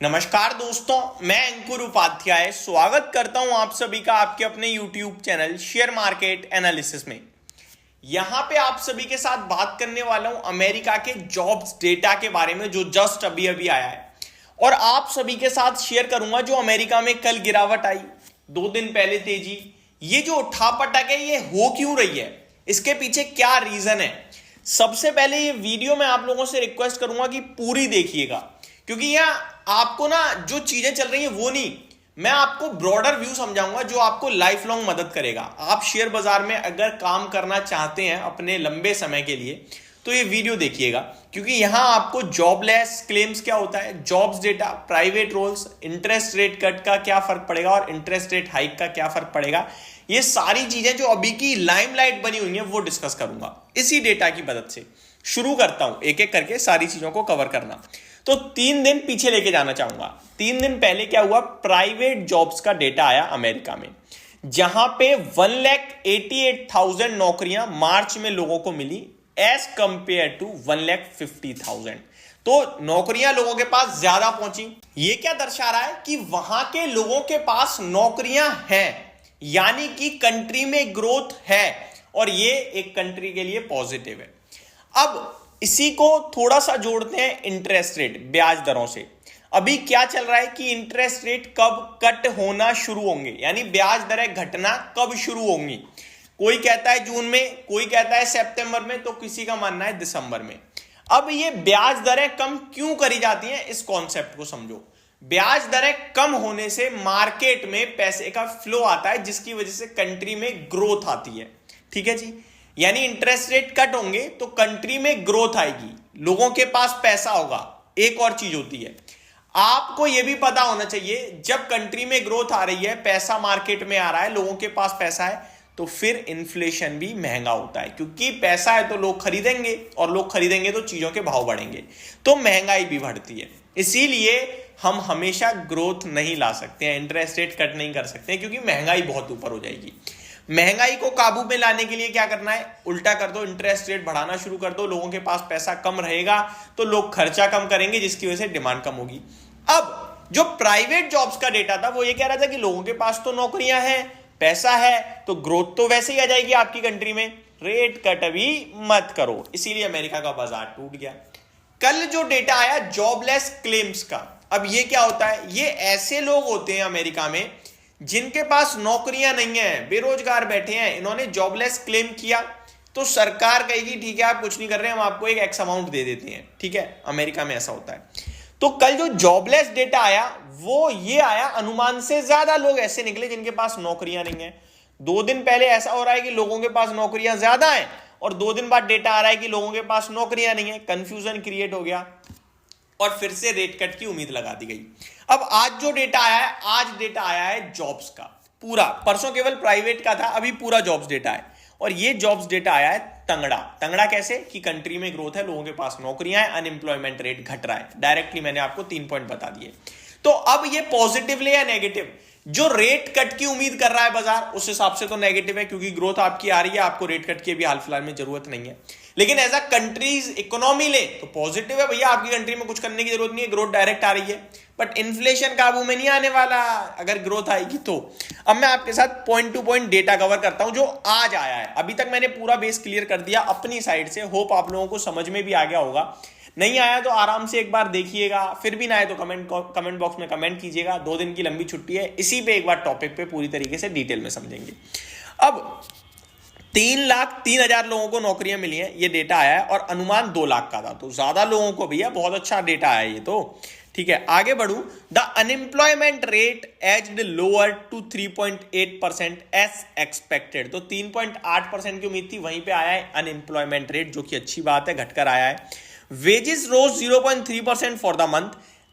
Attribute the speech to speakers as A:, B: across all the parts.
A: नमस्कार दोस्तों, मैं अंकुर उपाध्याय स्वागत करता हूं आप सभी का आपके अपने YouTube channel share market analysis में। यहां पे आप सभी के साथ बात करने वाला हूं अमेरिका के जॉब्स डेटा के बारे में जो जस्ट अभी अभी आया है, और आप सभी के साथ शेयर करूंगा जो अमेरिका में कल गिरावट आई, 2 दिन पहले तेजी, ये जो उठापटक है ये हो क्यों रही है, इसके पीछे क्या रीजन है। सबसे पहले ये वीडियो मैं आप लोगों से रिक्वेस्ट करूंगा कि पूरी देखिएगा, क्योंकि यहाँ आपको ना जो चीजें चल रही हैं वो नहीं, मैं आपको ब्रॉडर व्यू समझाऊंगा जो आपको लाइफ लॉन्ग मदद करेगा। आप शेयर बाजार में अगर काम करना चाहते हैं अपने लंबे समय के लिए तो ये वीडियो देखिएगा, क्योंकि यहां आपको जॉबलेस क्लेम्स क्या होता है, jobs data, private rolls, interest rate cut का क्या फर्क पड़ेगा और इंटरेस्ट रेट हाइक का क्या फर्क पड़ेगा, ये सारी चीजें जो अभी की लाइमलाइट बनी हुई है वो डिस्कस करूंगा इसी डेटा की मदद से। शुरू करता हूं एक एक करके सारी चीजों को कवर करना। तो 3 दिन पीछे लेके जाना चाहूंगा। 3 दिन पहले क्या हुआ, प्राइवेट जॉब्स का डेटा आया अमेरिका में, जहां पे 1,88,000 नौकरियां मार्च में लोगों को मिली एज कंपेयर टू 1,50,000। तो नौकरियां लोगों के पास ज्यादा पहुंची। ये क्या दर्शा रहा है कि वहां के लोगों के पास नौकरियां हैं, यानी कि कंट्री में ग्रोथ है, और ये एक कंट्री के लिए पॉजिटिव है। अब इसी को थोड़ा सा जोड़ते हैं इंटरेस्ट रेट, ब्याज दरों से। अभी क्या चल रहा है कि इंटरेस्ट रेट कब कट होना शुरू होंगे, यानी ब्याज दरें घटना कब शुरू होंगी। कोई कहता है जून में, कोई कहता है सितंबर में, तो किसी का मानना है दिसंबर में। अब ये ब्याज दरें कम क्यों करी जाती हैं, इस कॉन्सेप्ट को समझो। ब्याज दरें कम होने से मार्केट में पैसे का फ्लो आता है, जिसकी वजह से कंट्री में ग्रोथ आती है। ठीक है जी, यानी इंटरेस्ट रेट कट होंगे तो कंट्री में ग्रोथ आएगी, लोगों के पास पैसा होगा। एक और चीज होती है, आपको यह भी पता होना चाहिए, जब कंट्री में ग्रोथ आ रही है, पैसा मार्केट में आ रहा है, लोगों के पास पैसा है, तो फिर इन्फ्लेशन भी महंगा होता है, क्योंकि पैसा है तो लोग खरीदेंगे, और लोग खरीदेंगे तो चीजों के भाव बढ़ेंगे, तो महंगाई भी बढ़ती है। इसीलिए हम हमेशा ग्रोथ नहीं ला सकते हैं, इंटरेस्ट रेट कट नहीं कर सकते हैं, क्योंकि महंगाई बहुत ऊपर हो जाएगी। महंगाई को काबू में लाने के लिए क्या करना है, उल्टा कर दो, इंटरेस्ट रेट बढ़ाना शुरू कर दो। लोगों के पास पैसा कम रहेगा तो लोग खर्चा कम करेंगे, जिसकी वजह से डिमांड कम होगी। अब जो प्राइवेट जॉब्स का डेटा था वो ये कह रहा था कि लोगों के पास तो नौकरियां हैं, पैसा है, तो ग्रोथ तो वैसे ही आ जाएगी आपकी कंट्री में, रेट कट अभी मत करो। इसीलिए अमेरिका का बाजार टूट गया। कल जो डेटा आया जॉबलेस क्लेम्स का, अब ये क्या होता है, ये ऐसे लोग होते हैं अमेरिका में जिनके पास नौकरियां नहीं है, बेरोजगार बैठे हैं, इन्होंने जॉबलेस क्लेम किया, तो सरकार कहेगी ठीक है आप कुछ नहीं कर रहे, हम आपको एक एक्स अमाउंट दे देते हैं। ठीक है, अमेरिका में ऐसा होता है। तो कल जो जॉबलेस डेटा आया वो ये आया, अनुमान से ज्यादा लोग ऐसे निकले जिनके पास नौकरियां नहीं है। 2 दिन पहले ऐसा हो रहा है कि लोगों के पास नौकरियां ज्यादा है, और 2 दिन बाद डेटा आ रहा है कि लोगों के पास नौकरियां नहीं है। कंफ्यूजन क्रिएट हो गया और फिर से रेट कट की उम्मीद लगा दी गई। अब आज जो डेटा आया है, आज डेटा आया है जॉब्स का पूरा, परसों केवल प्राइवेट का था, अभी पूरा जॉब्स डेटा है। और ये जॉब्स डेटा आया है तंगड़ा। तंगड़ा कैसे कि कंट्री में ग्रोथ है, लोगों के पास नौकरियां हैं, अनएम्प्लॉयमेंट रेट घट रहा है। डायरेक्टली मैंने आपको 3 पॉइंट बता दिए। तो अब ये पॉजिटिवली या नेगेटिव, जो रेट कट की उम्मीद कर रहा है बाजार उस हिसाब से तो नेगेटिव है, क्योंकि ग्रोथ आपकी आ रही है, आपको रेट कट की भी हाल फिलहाल में जरूरत नहीं है। लेकिन एज अ कंट्रीज इकोनॉमी ले तो पॉजिटिव है, भैया आपकी कंट्री में कुछ करने की जरूरत नहीं है, ग्रोथ डायरेक्ट आ रही है। बट इन्फ्लेशन काबू में नहीं आने वाला अगर ग्रोथ आएगी तो। अब मैं आपके साथ point two point data cover करता हूं जो आज आया है। अभी तक मैंने पूरा बेस क्लियर कर दिया अपनी साइड से, होप आप लोगों को समझ में भी आ गया होगा। नहीं आया तो आराम से एक बार देखिएगा, फिर भी ना आए तो कमेंट बॉक्स में कमेंट कीजिएगा। 2 दिन की लंबी छुट्टी है, इसी पे एक बार टॉपिक पे पूरी तरीके से डिटेल में समझेंगे। अब 3,03,000 लोगों को नौकरियां मिली हैं, ये डेटा आया है, और अनुमान 2 लाख का था, तो ज्यादा लोगों को भैया बहुत अच्छा डेटा आया ये तो। ठीक है, आगे बढ़ू। The unemployment rate edged lower to 3.8% as expected. तो 3.8% की उम्मीद थी, वहीं पे आया है अनएम्प्लॉयमेंट रेट, जो कि अच्छी बात है, घटकर आया है। Wages rose 0.3% for the month.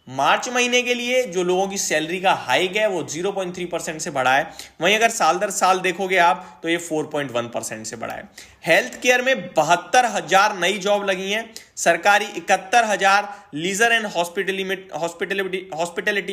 A: March महीने के लिए जो लोगों की सैलरी का हाइक है वो 0.3% से बढ़ा है। वहीं अगर साल दर साल देखोगे आप तो ये 4.1% से बढ़ा है। हेल्थ केयर में 72,000 नई जॉब लगी हैं, सरकारी 71,000, लीजर एंड हॉस्पिटलिटी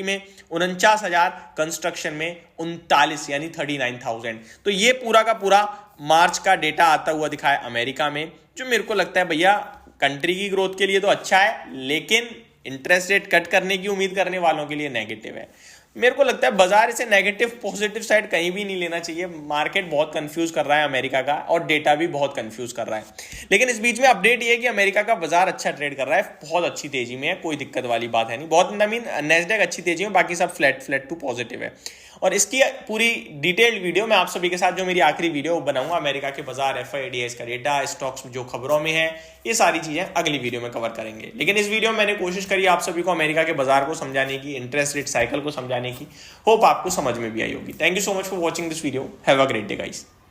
A: में 49,000, कंस्ट्रक्शन में 39 यानी 39,000। तो ये पूरा का पूरा मार्च का डेटा आता हुआ दिखा है अमेरिका में, जो मेरे को लगता है भैया कंट्री की ग्रोथ के लिए तो अच्छा है, लेकिन इंटरेस्ट रेट कट करने की उम्मीद करने वालों के लिए नेगेटिव है। मेरे को लगता है बाजार इसे नेगेटिव पॉजिटिव साइड कहीं भी नहीं लेना चाहिए। मार्केट बहुत कंफ्यूज कर रहा है अमेरिका का, और डेटा भी बहुत कंफ्यूज कर रहा है। लेकिन इस बीच में अपडेट ये है कि अमेरिका का बाजार अच्छा ट्रेड कर रहा है, बहुत अच्छी तेजी में है, कोई दिक्कत वाली बात है नहीं। बहुत आई मीन नेस्डैक अच्छी तेजी में, बाकी सब फ्लैट टू पॉजिटिव है। और इसकी पूरी डिटेल्ड वीडियो मैं आप सभी के साथ, जो मेरी आखिरी वीडियो बनाऊंगा अमेरिका के बाजार, FIDS का डेटा, स्टॉक्स जो खबरों में है, ये सारी चीजें अगली वीडियो में कवर करेंगे। लेकिन इस वीडियो में मैंने कोशिश करी आप सभी को अमेरिका के बाजार को समझाने की, इंटरेस्ट रेट साइकिल को समझाने की। होप आपको समझ में भी आई होगी। Thank you so much for watching this video. Have a great day guys.